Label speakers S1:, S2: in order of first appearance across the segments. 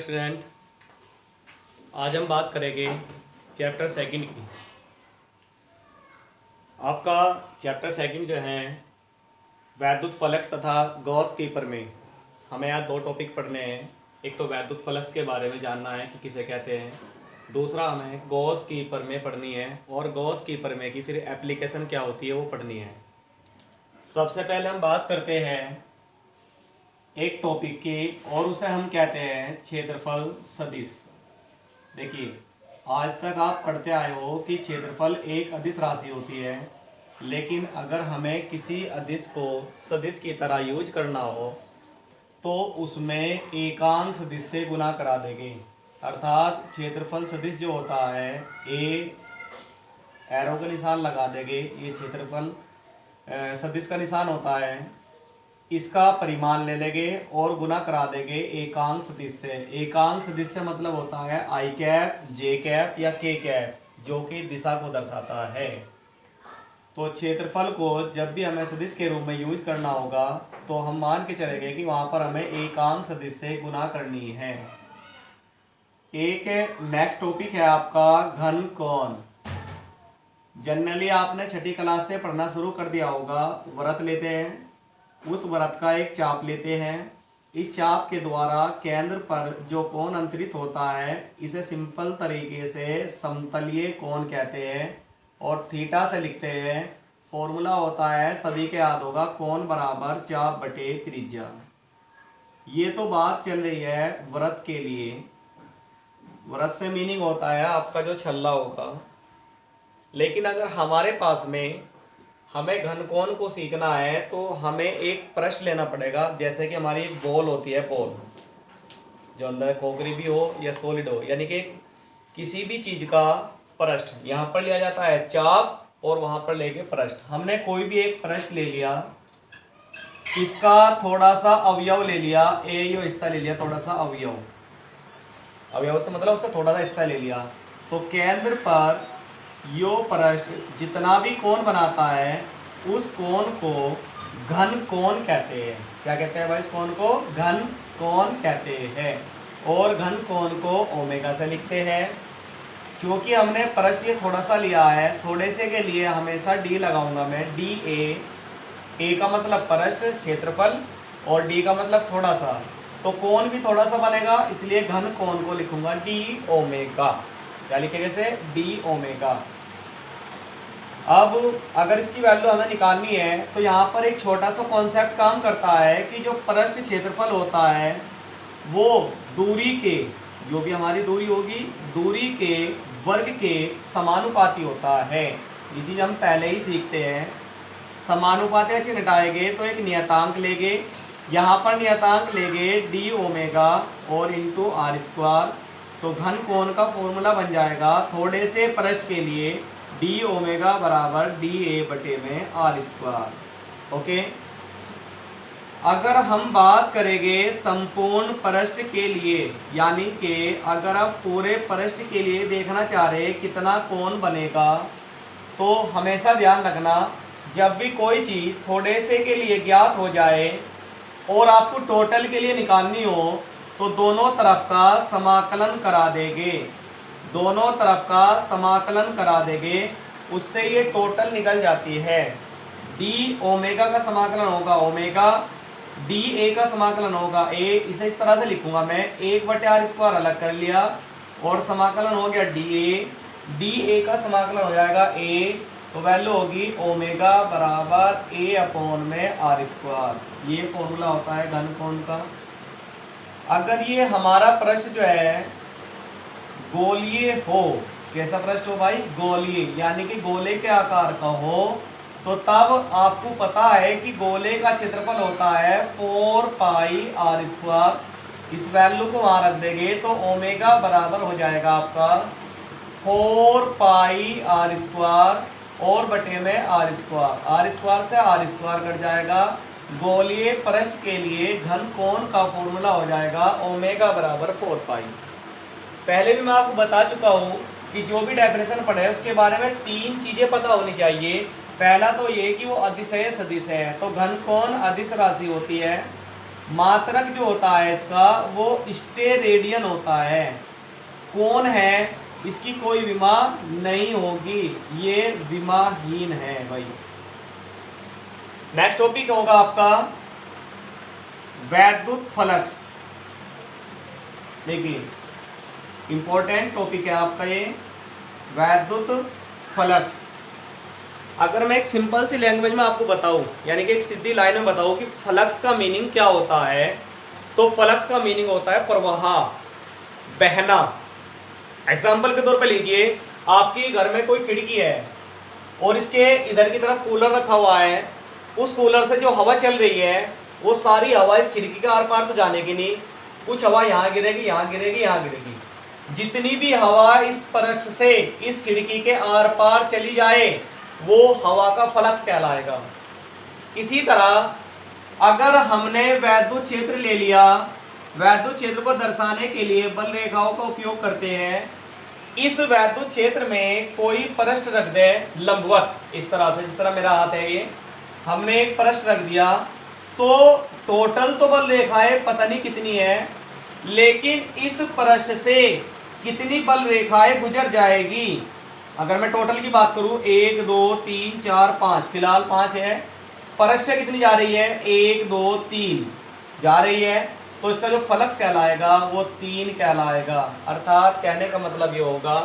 S1: Student, आज हम बात करेंगे चैप्टर सेकंड की। आपका चैप्टर सेकंड जो है वैद्युत फलक्स तथा गॉस कीपर में हमें यहाँ दो टॉपिक पढ़ने हैं। एक तो वैद्युत फलक्स के बारे में जानना है कि किसे कहते हैं, दूसरा हमें गॉस कीपर में पढ़नी है और गॉस कीपर में की फिर एप्लीकेशन क्या होती है वो पढ़नी है। सबसे पहले हम बात करते हैं एक टॉपिक की और उसे हम कहते हैं क्षेत्रफल सदिश। देखिए, आज तक आप पढ़ते आए हो कि क्षेत्रफल एक अदिश राशि होती है, लेकिन अगर हमें किसी अदिश को सदिश की तरह यूज करना हो तो उसमें एकांक सदिश से गुना करा देंगे। अर्थात क्षेत्रफल सदिश जो होता है एरो का निशान लगा देंगे, ये क्षेत्रफल सदिश का निशान होता है, इसका परिमाण ले लेंगे और गुना करा देंगे एकांक सदिश से। एकांक सदिश से मतलब होता है आई कैप, जे कैप या के कैप, जो कि दिशा को दर्शाता है। तो क्षेत्रफल को जब भी हमें सदिश के रूप में यूज करना होगा तो हम मान के चलेंगे कि वहां पर हमें एकांक सदिश से गुना करनी है। एक नेक्स्ट टॉपिक है आपका घन कोण। जनरली आपने छठी क्लास से पढ़ना शुरू कर दिया होगा। वृत्त लेते हैं, उस वृत्त का एक चाप लेते हैं, इस चाप के द्वारा केंद्र पर जो कोण अंतरित होता है इसे सिंपल तरीके से समतलीय कोण कहते हैं और थीटा से लिखते हैं। फॉर्मूला होता है, सभी के याद होगा, कोण बराबर चाप बटे त्रिज्या। ये तो बात चल रही है वृत्त के लिए। वृत्त से मीनिंग होता है आपका जो छल्ला होगा। लेकिन अगर हमारे पास में हमें घनकोण को सीखना है तो हमें एक प्रश्न लेना पड़ेगा। जैसे कि हमारी एक बॉल होती है, बॉल जो अंदर खोखरी भी हो या सॉलिड हो, यानी कि किसी भी चीज का पृष्ठ यहाँ पर लिया जाता है चाप और वहां पर लेके पृष्ठ। हमने कोई भी एक पृष्ठ ले लिया, इसका थोड़ा सा अवयव ले लिया, यो हिस्सा ले लिया, थोड़ा सा अवयव, अवयव से मतलब उसका थोड़ा सा हिस्सा ले लिया, तो केंद्र पर यो पृष्ठ जितना भी कोण बनाता है उस कोण को घन कोण कहते हैं। क्या कहते हैं भाई? इस कोण को घन कोण कहते हैं और घन कोण को ओमेगा से लिखते हैं। क्योंकि हमने पृष्ठ ये थोड़ा सा लिया है, थोड़े से के लिए हमेशा डी लगाऊंगा मैं, डी ए का मतलब पृष्ठ क्षेत्रफल और डी का मतलब थोड़ा सा, तो कोण भी थोड़ा सा बनेगा, इसलिए घन कोण को लिखूंगा डी ओमेगा। क्या लिखेंगे इसे? D omega. अब अगर इसकी वैल्यू हमें निकालनी है तो यहाँ पर एक छोटा सा कॉन्सेप्ट काम करता है कि जो पृष्ठ क्षेत्रफल होता है वो दूरी के, जो भी हमारी दूरी होगी, दूरी के वर्ग के समानुपाती होता है। ये चीज़ हम पहले ही सीखते हैं। समानुपाती चिन्ह हटाएंगे तो एक नियतांक लेंगे, यहाँ पर नियतांक लेंगे डी ओमेगा और इंटू आर स्क्वायर, तो घन कोण का फॉर्मूला बन जाएगा थोड़े से पृष्ठ के लिए डी ओमेगा बराबर डी ए बटे में आर स्क्वायर। ओके, अगर हम बात करेंगे संपूर्ण पृष्ठ के लिए, यानी कि अगर आप पूरे पृष्ठ के लिए देखना चाह रहे कितना कोण बनेगा, तो हमेशा ध्यान रखना जब भी कोई चीज़ थोड़े से के लिए ज्ञात हो जाए और आपको टोटल के लिए निकालनी हो तो दोनों तरफ का समाकलन करा देंगे, दोनों तरफ का समाकलन करा देंगे, उससे ये टोटल निकल जाती है। डी ओमेगा का समाकलन होगा ओमेगा, डी ए का समाकलन होगा ए। इसे इस तरह से लिखूंगा मैं, एक बटे आर स्क्वायर अलग कर लिया और समाकलन हो गया डी ए का समाकलन हो जाएगा ए, तो वैल्यू होगी ओमेगा बराबर ए अपॉन में आर स्क्वायर। ये फॉर्मूला होता है घन कोण का। अगर ये हमारा पृष्ठ जो है गोलीय हो, कैसा पृष्ठ हो भाई? गोलीय, यानी कि गोले के आकार का हो, तो तब आपको पता है कि गोले का क्षेत्रफल होता है 4 पाई आर स्क्वायर। इस वैल्यू को वहां रख देंगे तो ओमेगा बराबर हो जाएगा आपका 4 पाई आर स्क्वायर और बटे में आर स्क्वायर, आर स्क्वायर से आर स्क्वायर कट जाएगा। गोलीय पृष्ठ के लिए घन कोण का फॉर्मूला हो जाएगा ओमेगा बराबर 4 पाई। पहले भी मैं आपको बता चुका हूँ कि जो भी डेफिनेशन पढ़े उसके बारे में 3 चीज़ें पता होनी चाहिए। पहला तो ये कि वो अदिश है सदिश है, तो घन कोण अदिश राशि होती है। मात्रक जो होता है इसका वो स्टेरेडियन होता है। कौन है, इसकी कोई विमा नहीं होगी, ये विमाहीन है भाई। नेक्स्ट टॉपिक होगा आपका वैद्युत फ्लक्स। देखिए इंपॉर्टेंट टॉपिक है आपका ये वैद्युत फ्लक्स। अगर मैं एक सिंपल सी लैंग्वेज में आपको बताऊं, यानी कि एक सीधी लाइन में बताऊं कि फ्लक्स का मीनिंग क्या होता है, तो फ्लक्स का मीनिंग होता है प्रवाह, बहना। एग्जाम्पल के तौर पे लीजिए, आपके घर में कोई खिड़की है और इसके इधर की तरफ कूलर रखा हुआ है। उस कूलर से जो हवा चल रही है वो सारी हवा इस खिड़की के आर पार तो जाने की नहीं, कुछ हवा यहाँ गिरेगी, यहाँ गिरेगी, यहाँ गिरेगी। जितनी भी हवा इस पृष्ठ से इस खिड़की के आर पार चली जाए वो हवा का फ्लक्स कहलाएगा। इसी तरह अगर हमने वैद्युत क्षेत्र ले लिया, वैद्युत क्षेत्र को दर्शाने के लिए बल रेखाओं का उपयोग करते हैं। इस वैद्युत क्षेत्र में कोई पृष्ठ रख दे लंबवत, इस तरह से, जिस तरह मेरा हाथ है ये, हमने एक पृष्ठ रख दिया तो टोटल तो बल रेखाएं पता नहीं कितनी है, लेकिन इस पृष्ठ से कितनी बल रेखाएं गुजर जाएगी। अगर मैं टोटल की बात करूं 1 2 3 4 5, फिलहाल 5 है, पृष्ठ से कितनी जा रही है 1 2 3 जा रही है, तो इसका जो फ्लक्स कहलाएगा वो 3 कहलाएगा। अर्थात कहने का मतलब ये होगा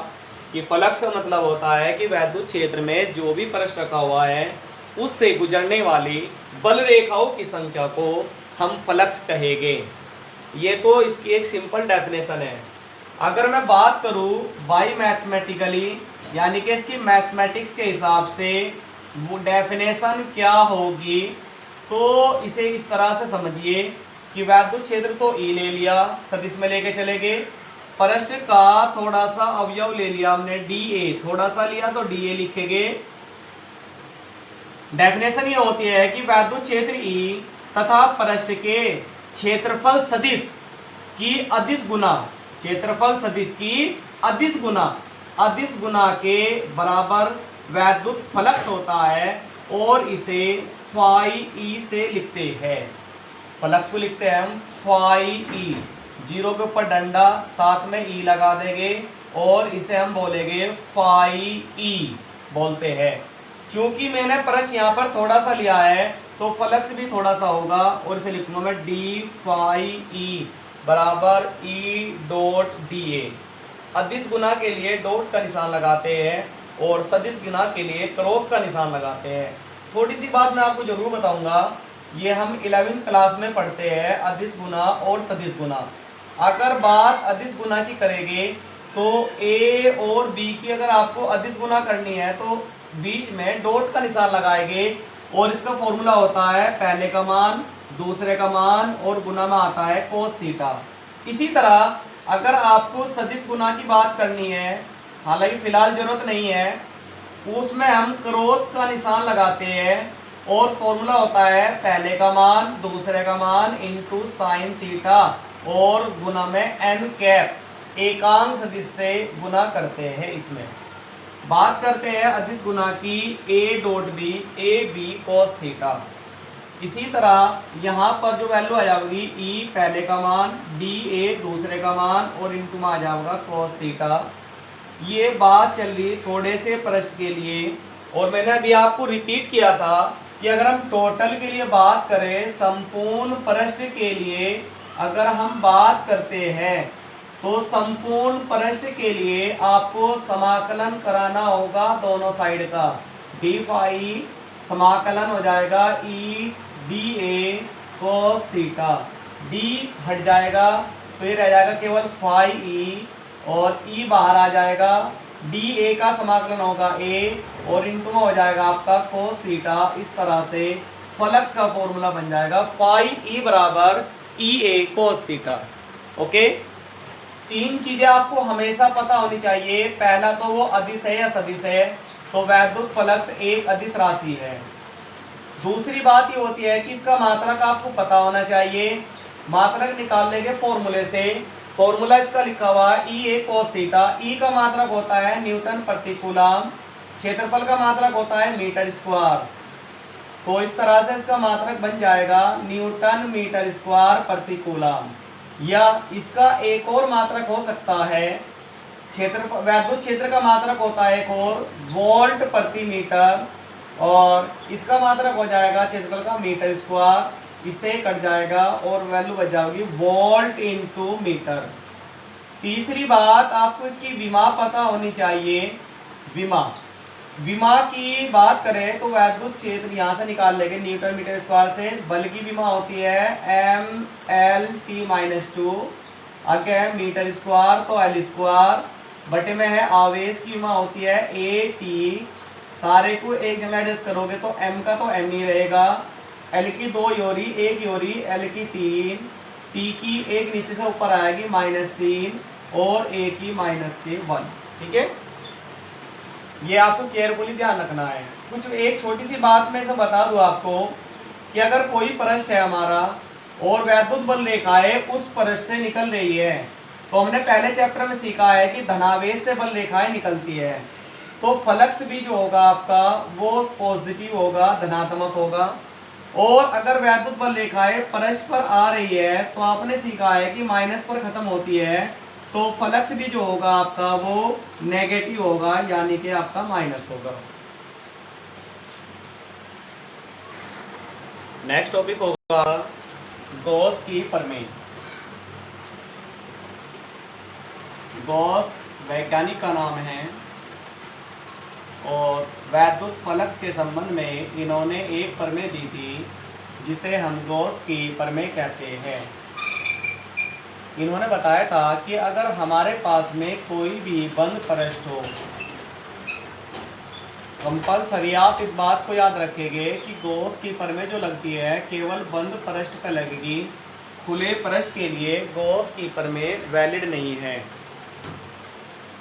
S1: कि फ्लक्स का मतलब होता है कि वैद्युत क्षेत्र में जो भी पृष्ठ रखा हुआ है उससे गुजरने वाली बल रेखाओं की संख्या को हम फ्लक्स कहेंगे। ये तो इसकी एक सिंपल डेफिनेशन है। अगर मैं बात करूं बाई मैथमेटिकली, यानी कि इसकी मैथमेटिक्स के हिसाब से वो डेफिनेशन क्या होगी, तो इसे इस तरह से समझिए कि वैद्युत क्षेत्र तो E ले लिया, सदिश में लेके चले गए, पृष्ठ का थोड़ा सा अवयव ले लिया हमने DA, थोड़ा सा लिया तो DA लिखेंगे। डेफिनेशन ये होती है कि वैद्युत क्षेत्र E तथा पृष्ठ के क्षेत्रफल सदिश की अदिश गुना, क्षेत्रफल सदिश की अदिश गुना के बराबर वैद्युत फ्लक्स होता है और इसे फाई E से लिखते हैं। फ्लक्स को लिखते हैं हम फाई E, जीरो के ऊपर डंडा, साथ में E लगा देंगे और इसे हम बोलेंगे फाई E बोलते हैं। क्योंकि मैंने पृष्ठ यहाँ पर थोड़ा सा लिया है तो फ्लक्स भी थोड़ा सा होगा और इसे लिखूंगा मैं D फाई E बराबर E डॉट DA। अदिश गुना के लिए डॉट का निशान लगाते हैं और सदिश गुना के लिए क्रॉस का निशान लगाते हैं। थोड़ी सी बात मैं आपको जरूर बताऊंगा, ये हम 11वीं क्लास में पढ़ते हैं अदिश गुना और सदिश गुना। अगर बात अदिश गुना की करेंगे तो A और B की अगर आपको अदिश गुना करनी है तो बीच में डॉट का निशान लगाएंगे और इसका फॉर्मूला होता है पहले का मान, दूसरे का मान और गुना में आता है कोस थीटा। इसी तरह अगर आपको सदिश गुना की बात करनी है, हालांकि फिलहाल जरूरत नहीं है, उसमें हम क्रॉस का निशान लगाते हैं और फॉर्मूला होता है पहले का मान, दूसरे का मान इंटू साइन थीटा और गुना में n कैप, एकांक सदिश से गुना करते हैं। इसमें बात करते हैं अदिश गुना की A dot B, AB cos theta. इसी तरह यहाँ पर जो वैल्यू आ जाएगी E पहले का मान, DA दूसरे का मान और इंटू में आ जाएगा cos थीटा। ये बात चल रही थोड़े से पृष्ठ के लिए, और मैंने अभी आपको रिपीट किया था कि अगर हम टोटल के लिए बात करें, संपूर्ण पृष्ठ के लिए अगर हम बात करते हैं तो संपूर्ण पृष्ठ के लिए आपको समाकलन कराना होगा दोनों साइड का। D फाई समाकलन हो जाएगा E DA cos theta, D हट जाएगा तो ये रह जाएगा केवल फाई E और E बाहर आ जाएगा। DA का समाकलन होगा A और इंटू में हो जाएगा आपका cos थीटा। इस तरह से फ्लक्स का फॉर्मूला बन जाएगा फाई E बराबर EA cos थीटा। ओके, तीन चीजें आपको हमेशा पता होनी चाहिए। पहला तो वो अदिश है या सदिश है, तो वैद्युत फ्लक्स एक अदिश राशि है। दूसरी बात ये होती है कि इसका मात्रक आपको पता होना चाहिए। मात्रक निकालने के फॉर्मूले से, फॉर्मूला इसका लिखा हुआ है EA cos थीटा। E का मात्रक होता है न्यूटन प्रति कूलम, क्षेत्रफल का मात्रक होता है मीटर स्क्वायर। तो इस तरह से इसका मात्रक बन जाएगा न्यूटन मीटर स्क्वायर प्रति कूलम। या इसका एक और मात्रक हो सकता है, क्षेत्र वैद्युत क्षेत्र का मात्रक होता है एक और वोल्ट प्रति मीटर, और इसका मात्रक हो जाएगा क्षेत्रफल का मीटर स्क्वायर, इससे कट जाएगा और वैल्यू बच जाएगी वोल्ट इनटू मीटर। तीसरी बात, आपको इसकी विमा पता होनी चाहिए। विमा की बात करें तो वैद्युत क्षेत्र यहाँ से निकाल लेंगे न्यूटन मीटर स्क्वायर से। बल की विमा होती है mLT-2, आगे है मीटर स्क्वायर तो L स्क्वायर, बटे में है आवेश की विमा होती है AT। सारे को एक जगह एडजस्ट करोगे तो m का तो m ही रहेगा, L की 2 योरी, 1 योरी, L की 3, T की एक नीचे से ऊपर आएगी -3 और A की -1। ठीक है, ये आपको केयरफुली ध्यान रखना है। कुछ एक छोटी सी बात मैं इसे बता दूं आपको कि अगर कोई पृष्ठ है हमारा और वैद्युत बल रेखाएं उस पृष्ठ से निकल रही है, तो हमने पहले चैप्टर में सीखा है कि धनावेश से बल रेखाएं निकलती है, तो फ्लक्स भी जो होगा आपका वो पॉजिटिव होगा, धनात्मक होगा। और अगर वैद्युत बल रेखाएं पृष्ठ पर आ रही है तो आपने सीखा है कि माइनस पर खत्म होती है, तो फ्लक्स भी जो होगा आपका वो नेगेटिव होगा, यानी कि आपका माइनस होगा। नेक्स्ट टॉपिक होगा गॉस की प्रमेय। गॉस वैज्ञानिक का नाम है और वैद्युत फ्लक्स के संबंध में इन्होंने एक प्रमेय दी थी जिसे हम गॉस की प्रमेय कहते हैं। इन्होंने बताया था कि अगर हमारे पास में कोई भी बंद पृष्ठ हो, कंपल्सरी आप इस बात को याद रखेंगे कि गॉस की प्रमेय जो लगती है केवल बंद पृष्ठ पर लगेगी, खुले पृष्ठ के लिए गॉस की प्रमेय वैलिड नहीं है।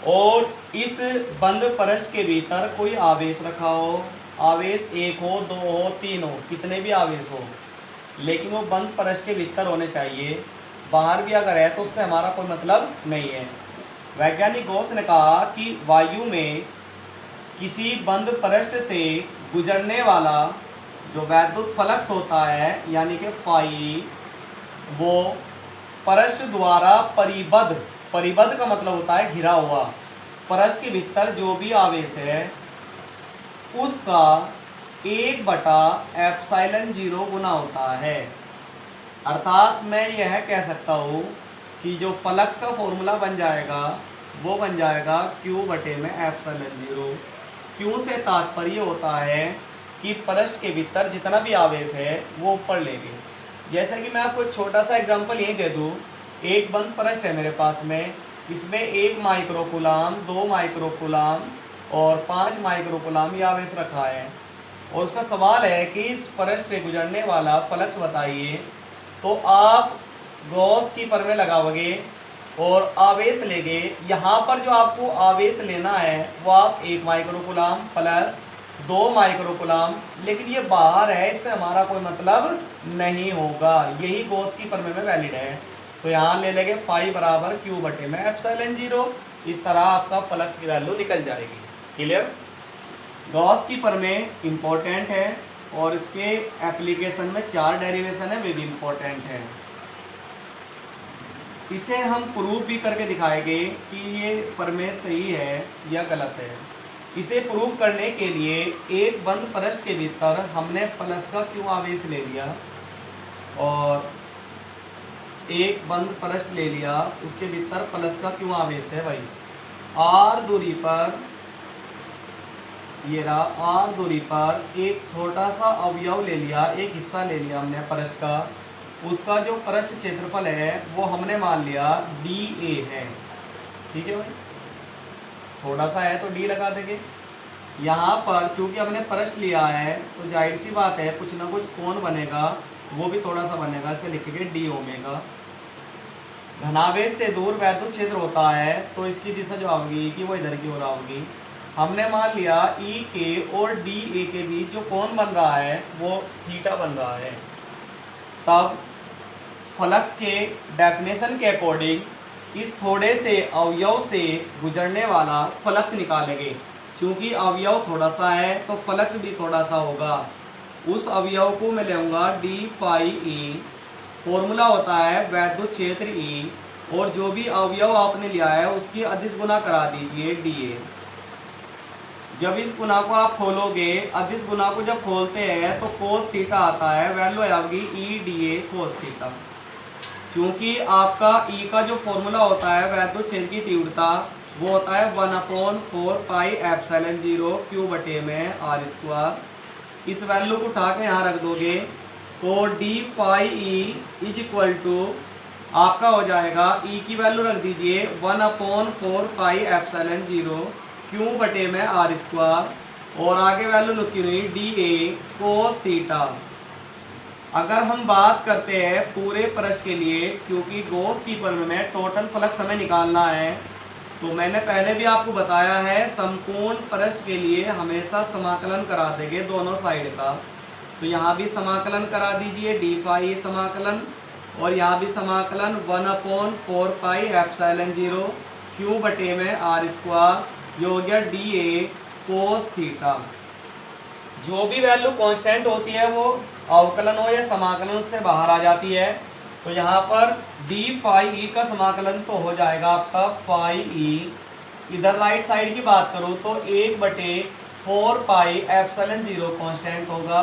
S1: और इस बंद पृष्ठ के भीतर कोई आवेश रखा हो, आवेश 1 हो, 2 हो, 3 हो, कितने भी आवेश हो, लेकिन वो बंद पृष्ठ के भीतर होने चाहिए। बाहर भी अगर है तो उससे हमारा कोई मतलब नहीं है। वैज्ञानिक गॉस ने कहा कि वायु में किसी बंद पृष्ठ से गुजरने वाला जो वैद्युत फ्लक्स होता है यानी कि फाई, वो पृष्ठ द्वारा परिबद्ध का मतलब होता है घिरा हुआ, पृष्ठ के भीतर जो भी आवेश है उसका 1/ε0 गुना होता है। अर्थात मैं यह कह सकता हूँ कि जो फ्लक्स का फॉर्मूला बन जाएगा वो बन जाएगा Q/ε0। Q से तात्पर्य होता है कि पृष्ठ के भीतर जितना भी आवेश है वो ऊपर लेंगे। जैसे कि मैं आपको एक छोटा सा एग्जांपल यही दे दूँ, एक बंद पृष्ठ है मेरे पास में, इसमें 1 माइक्रोकूलम, 2 माइक्रोकूलम और 5 माइक्रोकूलम ये आवेश रखा है, और उसका सवाल है कि इस पृष्ठ से गुजरने वाला फ्लक्स बताइए। तो आप गॉस की प्रमेय लगाओगे और आवेश लेंगे। यहाँ पर जो आपको आवेश लेना है वो आप 1 माइक्रोकूलम प्लस 2 माइक्रोकूलम, लेकिन ये बाहर है, इससे हमारा कोई मतलब नहीं होगा, यही गॉस की प्रमेय में वैलिड है। तो यहाँ ले लेंगे फाई बराबर Q/ε0। इस तरह आपका फ्लक्स की वैल्यू निकल जाएगी। क्लियर? गॉस की प्रमेय इम्पोर्टेंट है और इसके एप्लीकेशन में 4 डेरिवेशन है, वे भी इम्पोर्टेंट है। इसे हम प्रूफ भी करके दिखाएंगे कि ये प्रमेय सही है या गलत है। इसे प्रूफ करने के लिए एक बंद पृष्ठ के भीतर हमने प्लस का क्यों आवेश ले लिया और एक बंद पृष्ठ ले लिया, उसके भीतर प्लस का क्यों आवेश है भाई, r दूरी पर, ये रहा r दूरी पर एक छोटा सा अवयव ले लिया, एक हिस्सा ले लिया हमने पृष्ठ का, उसका जो पृष्ठ क्षेत्रफल है वो हमने मान लिया dA है। ठीक है भाई, थोड़ा सा है तो d लगा देंगे। यहाँ पर चूंकि हमने पृष्ठ लिया है तो जाहिर सी बात है कुछ ना कुछ कोण बनेगा, वो भी थोड़ा सा बनेगा, इसे लिखेंगे d ओमेगा। धनावेश से दूर वैद्युत क्षेत्र होता है तो इसकी दिशा जो होगी कि वो इधर की ओर आओगी। हमने मान लिया E के और DA के बीच जो कोण बन रहा है वो थीटा बन रहा है। तब फ्लक्स के डेफिनेशन के अकॉर्डिंग इस थोड़े से अवयव से गुजरने वाला फ्लक्स निकालेंगे। चूंकि अवयव थोड़ा सा है तो फ्लक्स भी थोड़ा सा होगा, उस अवयव को मैं लूँगा डी फाई ई। फॉर्मूला होता है वैद्युत क्षेत्र ई, और जो भी अवयव आपने लिया है उसकी अदिश गुना करा दीजिए डी ए। जब इस गुना को आप खोलोगे, अदिश गुना को जब खोलते हैं तो कोस थीटा आता है, वैल्यू आएगी ई डी ए कोस थीटा। क्योंकि आपका ई का जो फॉर्मूला होता है वैद्युत क्षेत्र की तीव्रता, वो होता है 1/4 पाई एप्सिलॉन 0 क्यू बटे में आर स्क्वायर। इस वैल्यू को उठा के यहाँ रख दोगे तो d phi E is equal to आपका हो जाएगा, ई की वैल्यू रख दीजिए 1/4 पाई एप्सिलॉन 0 क्यू बटे में आर स्क्वायर, और आगे वैल्यू लिखी हुई डी ए कोस थीटा। अगर हम बात करते हैं पूरे पृष्ठ के लिए, क्योंकि गॉस की परिमेय में टोटल फ्लक्स हमें निकालना है, तो मैंने पहले भी आपको बताया है संपूर्ण पृष्ठ के लिए हमेशा समाकलन करा देंगे दोनों साइड का। तो यहाँ भी समाकलन करा दीजिए डी फाई समाकलन, और यहाँ भी समाकलन 1/4 पाई एप्सिलॉन 0 क्यू बटे में आर स्क्वायर, ये हो गया डी ए कोस थीटा। जो भी वैल्यू कांस्टेंट होती है वो अवकलन हो या समाकलन उससे बाहर आ जाती है। तो यहाँ पर डी फाई ई का समाकलन तो हो जाएगा आपका फाई ई। इधर राइट साइड की बात करूँ तो 1/4 पाई एप्सिलॉन 0 कांस्टेंट होगा,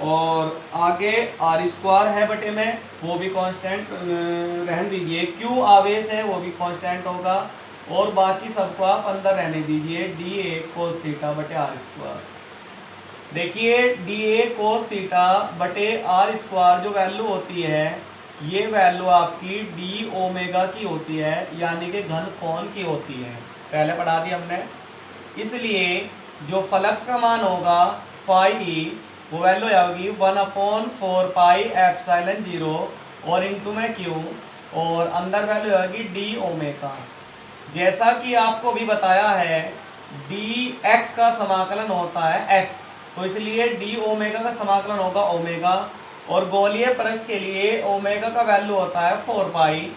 S1: और आगे आर स्क्वायर है बटे में, वो भी कांस्टेंट रहने दीजिए, क्यू आवेश है वो भी कांस्टेंट होगा, और बाकी सबको आप अंदर रहने दीजिए डी ए कोस थीटा बटे आर स्क्वायर। देखिए डी ए कोस थीटा बटे आर स्क्वायर जो वैल्यू होती है, ये वैल्यू आपकी डी ओमेगा की होती है, यानी कि घन कोण की होती है, पहले पढ़ा दी हमने। इसलिए जो फ्लक्स का मान होगा फाई ई, वो वैल्यू आएगी 1/4 पाई एप्सिलॉन 0 और इंटू में क्यू, और अंदर वैल्यू आएगी डी ओमेगा। जैसा कि आपको भी बताया है डी एक्स का समाकलन होता है एक्स, तो इसलिए डी ओमेगा का समाकलन होगा ओमेगा, और गोलीय पृष्ठ के लिए ओमेगा का वैल्यू होता है 4 पाई।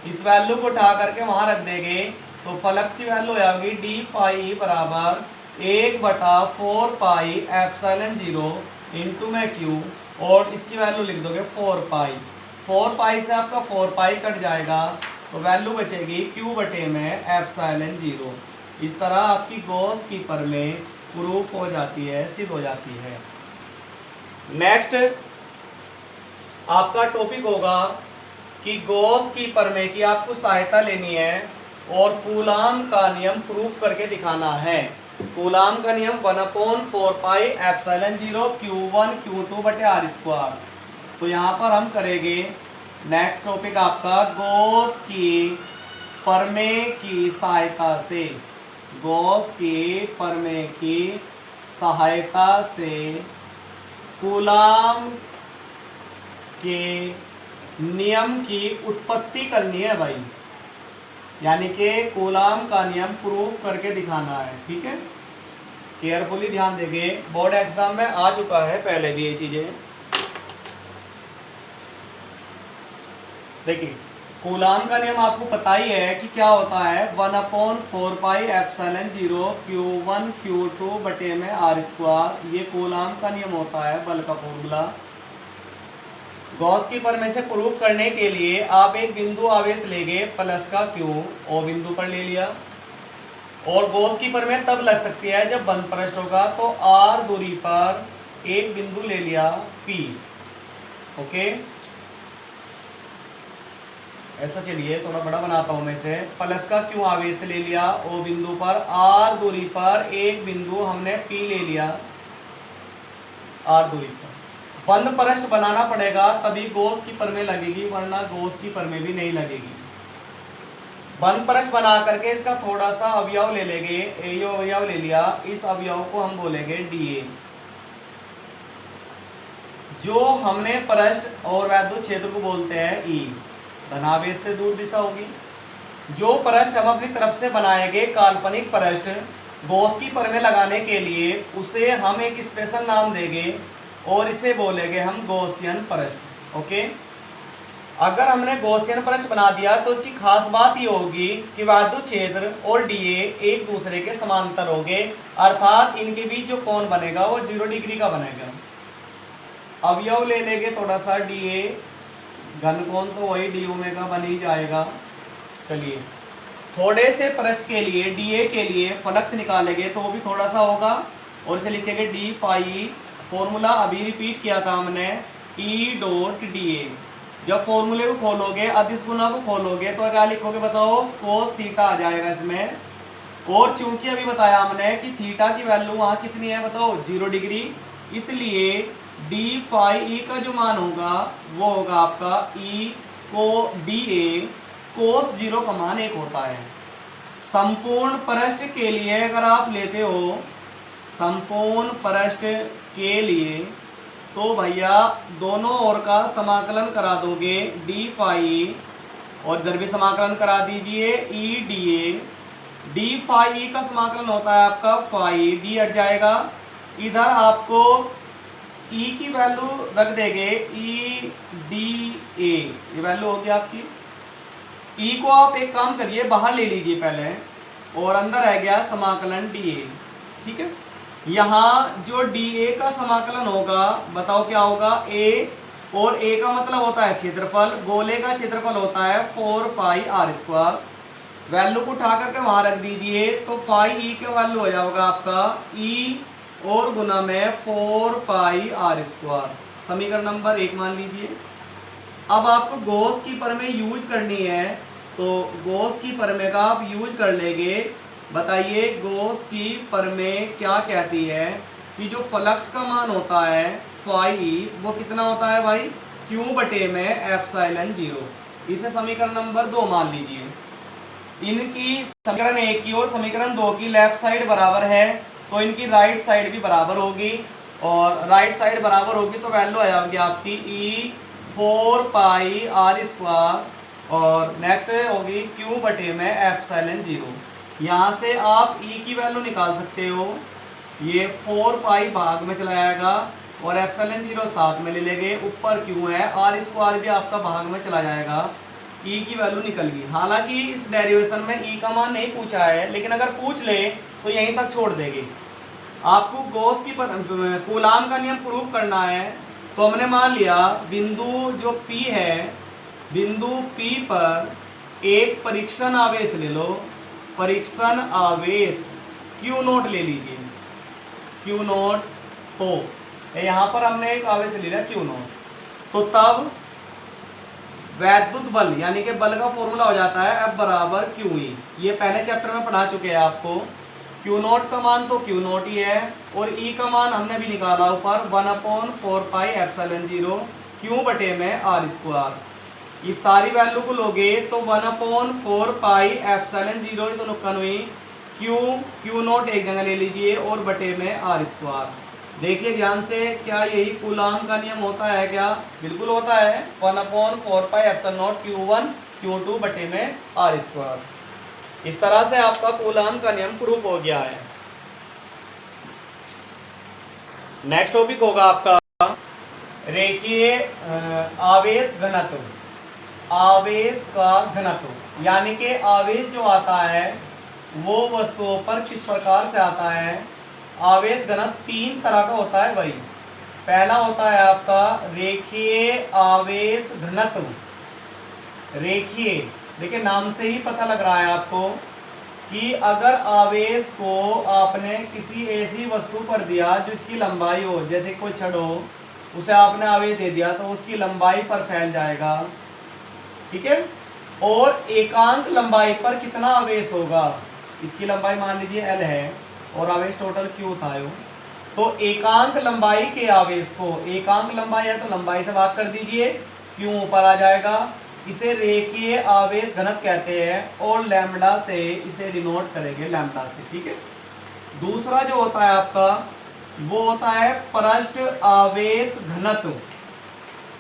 S1: इस वैल्यू को उठा करके वहाँ रख देंगे तो फ्लक्स की वैल्यू आएगी डी फाई बराबर 1/4 पाई एप्सिलॉन 0 इंटू में क्यू, और इसकी वैल्यू लिख दोगे 4 पाई। 4 पाई से आपका 4 पाई कट जाएगा, तो वैल्यू बचेगी क्यू बटे में एप्सिलॉन 0। इस तरह आपकी गॉस की परिमेय प्रूफ हो जाती है, सिद्ध हो जाती है। नेक्स्ट आपका टॉपिक होगा कि गॉस की परिमेय की आपको सहायता लेनी है और कूलाम का नियम प्रूफ करके दिखाना है। कूलाम का नियम 1/4 पाई एप्सिलॉन 0 Q1 Q2 बटे आर स्क्वायर। तो यहाँ पर हम करेंगे नेक्स्ट टॉपिक आपका गॉस की परिमेय की सहायता से, गॉस की परिमेय की सहायता से कूलाम के नियम की उत्पत्ति करनी है भाई, यानी कि कूलाम का नियम प्रूफ करके दिखाना है। ठीक है, केयरफुली ध्यान देंगे, बोर्ड एग्जाम में आ चुका है पहले भी ये चीजें। देखिए कूलाम का नियम आपको पता ही है कि क्या होता है, 1/4 पाई एप्सिलॉन 0 Q1 Q2 बटे में आर स्क्वायर, ये कूलाम का नियम होता है, बल का फॉर्मूला। गॉस की परिमेय से प्रूफ करने के लिए आप एक बिंदु आवेश लेंगे प्लस का क्यू, ओ बिंदु पर ले लिया, और गॉस की परिमेय तब लग सकती है जब बंद पृष्ठ होगा, तो आर दूरी पर एक बिंदु ले लिया पी। ओके, ऐसा चलिए थोड़ा बड़ा बनाता हूं मैं इसे, प्लस का क्यू आवेश ले लिया ओ बिंदु पर, आर दूरी पर एक बिंदु हमने पी ले लिया आर दूरी पर। बंद पृष्ठ बनाना पड़ेगा तभी गॉस की परिमेय लगेगी, वरना गॉस की परिमेय भी नहीं लगेगी। बंद पृष्ठ बना करके इसका थोड़ा सा अवयव ले लेंगे, ये अवयव ले लिया, इस अवयव को हम बोलेंगे डी ए। जो हमने पृष्ठ और वैद्युत क्षेत्र को बोलते हैं ई, धनावेश से दूर दिशा होगी। जो पृष्ठ हम अपनी तरफ से बनाएंगे काल्पनिक पृष्ठ गॉस की परिमेय लगाने के लिए, उसे हम एक स्पेशल नाम देंगे और इसे बोलेंगे हम गॉसियन पृष्ठ। ओके, अगर हमने गॉसियन पृष्ठ बना दिया तो इसकी खास बात ये होगी कि वैद्युत क्षेत्र और डीए एक दूसरे के समांतर होंगे, अर्थात इनके बीच जो कोण बनेगा वो 0 डिग्री का बनेगा। अवयव ले लेंगे थोड़ा सा डी ए, घनकोण तो वही डी ओमेगा बन ही जाएगा। चलिए थोड़े से पृष्ठ के लिए डी ए के लिए फ्लक्स निकालेंगे तो वो भी थोड़ा सा होगा, और इसे लिखेंगे डी फाई। फॉर्मूला अभी रिपीट किया था हमने, ई डॉट डी ए। जब फॉर्मूले को खोलोगे, अदिश गुना को खोलोगे तो क्या लिखोगे बताओ, कोस थीटा आ जाएगा इसमें। और चूंकि अभी बताया हमने कि थीटा की वैल्यू वहाँ कितनी है बताओ, 0 डिग्री, इसलिए डी फाई ई का जो मान होगा वो होगा आपका ई को डी ए कोस 0 का मान 1 होता है। संपूर्ण पृष्ठ के लिए अगर आप लेते हो, संपूर्ण पृष्ठ के लिए, तो भैया दोनों ओर का समाकलन करा दोगे डी फाई, और इधर भी समाकलन करा दीजिए E d A. D phi E का समाकलन होता है आपका फाई, डी हट जाएगा, इधर आपको ई की वैल्यू रख देंगे ई डी ए, ये वैल्यू होगी आपकी। ई को आप एक काम करिए बाहर ले लीजिए पहले, और अंदर रह गया समाकलन डी ए। ठीक है, यहाँ जो डी ए का समाकलन होगा बताओ क्या होगा, ए, और ए का मतलब होता है क्षेत्रफल, गोले का क्षेत्रफल होता है 4 पाई आर स्क्वायर। वैल्यू को उठा करके वहां रख दीजिए, तो फाई ई का वैल्यू हो जाएगा आपका ई और गुना में 4 पाई आर स्क्वायर। समीकरण नंबर 1 मान लीजिए। अब आपको गॉस की प्रमेय यूज करनी है, तो गॉस की प्रमेय का आप यूज कर लेंगे। बताइए गॉस की प्रमेय क्या कहती है कि जो फ्लक्स का मान होता है फाई, वो कितना होता है भाई, क्यू बटे में एप्सिलॉन 0। इसे समीकरण नंबर 2 मान लीजिए। इनकी समीकरण 1 की और समीकरण 2 की लेफ्ट साइड बराबर है, तो इनकी राइट साइड भी बराबर होगी, और राइट साइड बराबर होगी तो वैल्यू आ जाएगी आपकी ई 4 पाई आर स्क्वायर, और नेक्स्ट होगी क्यू बटे में एप्सिलॉन 0। यहाँ से आप ई की वैल्यू निकाल सकते हो, ये 4 पाई भाग में चला जाएगा और एप्सिलॉन 0 साथ में ले लेंगे, ऊपर क्यू है, आर स्क्वायर भी आपका भाग में चला जाएगा, ई की वैल्यू निकल गई। हालांकि इस डेरिवेशन में ई का मान नहीं पूछा है, लेकिन अगर पूछ ले तो यहीं तक छोड़ देंगे। आपको गॉस की कूलाम का नियम प्रूफ करना है, तो हमने मान लिया बिंदु जो P है, बिंदु P पर एक परीक्षण आवेश ले लो, परीक्षण आवेश Q नोट ले लीजिए, Q नोट हो, यहाँ पर हमने एक आवेश ले लिया Q नोट, तो तब वैद्युत बल यानी कि बल का फॉर्मूला हो जाता है F बराबर QE। ये पहले चैप्टर में पढ़ा चुके हैं आपको। Q नोट का मान तो Q नोट ही है, और E का मान हमने भी निकाला ऊपर 1/4 पाई एप्सिलॉन 0 Q बटे में आर स्क्वायर। इस सारी वैल्यू को लोगे तो 1/4 पाई एप्सिलॉन 0 तो नुकसान हुई, Q नोट एक जगह ले लीजिए और बटे में आर स्क्वायर। देखिए ध्यान से, क्या यही कूलाम का नियम होता है क्या? बिल्कुल होता है, 1/4 pi epsilon not Q1 Q2 बटे में आर स्क्वायर। इस तरह से आपका कूलाम का नियम प्रूफ हो गया है। नेक्स्ट टॉपिक होगा आपका रेखीय आवेश घनत्व। आवेश का घनत्व यानी कि आवेश जो आता है वो वस्तुओं पर किस प्रकार से आता है। आवेश घनत्व 3 तरह का होता है भाई। पहला होता है आपका रेखीय आवेश घनत्व। रेखीय, देखिए नाम से ही पता लग रहा है आपको कि अगर आवेश को आपने किसी ऐसी वस्तु पर दिया जो इसकी लंबाई हो, जैसे कोई छड़ हो, उसे आपने आवेश दे दिया तो उसकी लंबाई पर फैल जाएगा, ठीक है। और एकांक लंबाई पर कितना आवेश होगा, इसकी लंबाई मान लीजिए L है और आवेश टोटल Q था, तो एकांक लंबाई के आवेश को, एकांक लंबाई है तो लंबाई से भाग कर दीजिए, Q ऊपर आ जाएगा। इसे रेखीय आवेश घनत्व कहते हैं और लैम्ब्डा से इसे डिनोट करेंगे, लैम्ब्डा से, ठीक है। दूसरा जो होता है आपका वो होता है पृष्ठ आवेश घनत्व।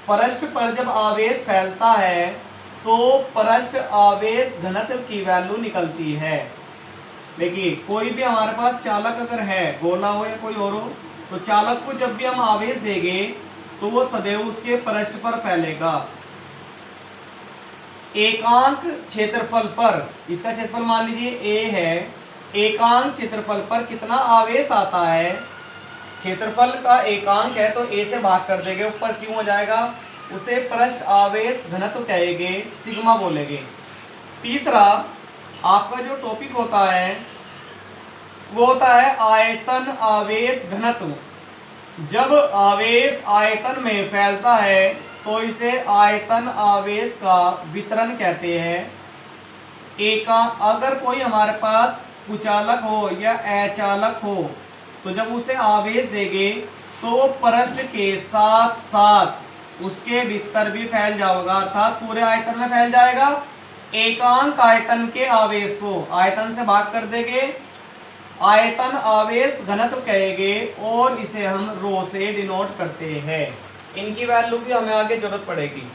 S1: पृष्ठ पर जब आवेश फैलता है तो पृष्ठ आवेश घनत्व की वैल्यू निकलती है। देखिए कोई भी हमारे पास चालक अगर है, गोला हो या कोई और हो, तो चालक को जब भी हम आवेश देंगे तो वो सदैव उसके पृष्ठ पर फैलेगा। एकांक क्षेत्रफल पर, इसका क्षेत्रफल मान लीजिए A है, एकांक क्षेत्रफल पर कितना आवेश आता है क्षेत्रफल का एकांक है तो ए से भाग कर देंगे, ऊपर क्यों हो जाएगा, उसे पृष्ठ आवेश घनत्व कहेंगे, सिग्मा बोलेंगे। तीसरा आपका जो टॉपिक होता है वो होता है आयतन आवेश घनत्व। जब आवेश आयतन में फैलता है तो इसे आयतन आवेश का वितरण कहते हैं। अगर कोई हमारे पास कुचालक हो या अचालक हो तो जब उसे आवेश देंगे तो वो पृष्ठ के साथ साथ उसके भीतर भी फैल जाएगा, अर्थात पूरे आयतन में फैल जाएगा। एकांक आयतन के आवेश को आयतन से भाग कर देंगे, आयतन आवेश घनत्व कहेंगे और इसे हम रो से डिनोट करते हैं। इनकी वैल्यू की हमें आगे जरूरत पड़ेगी।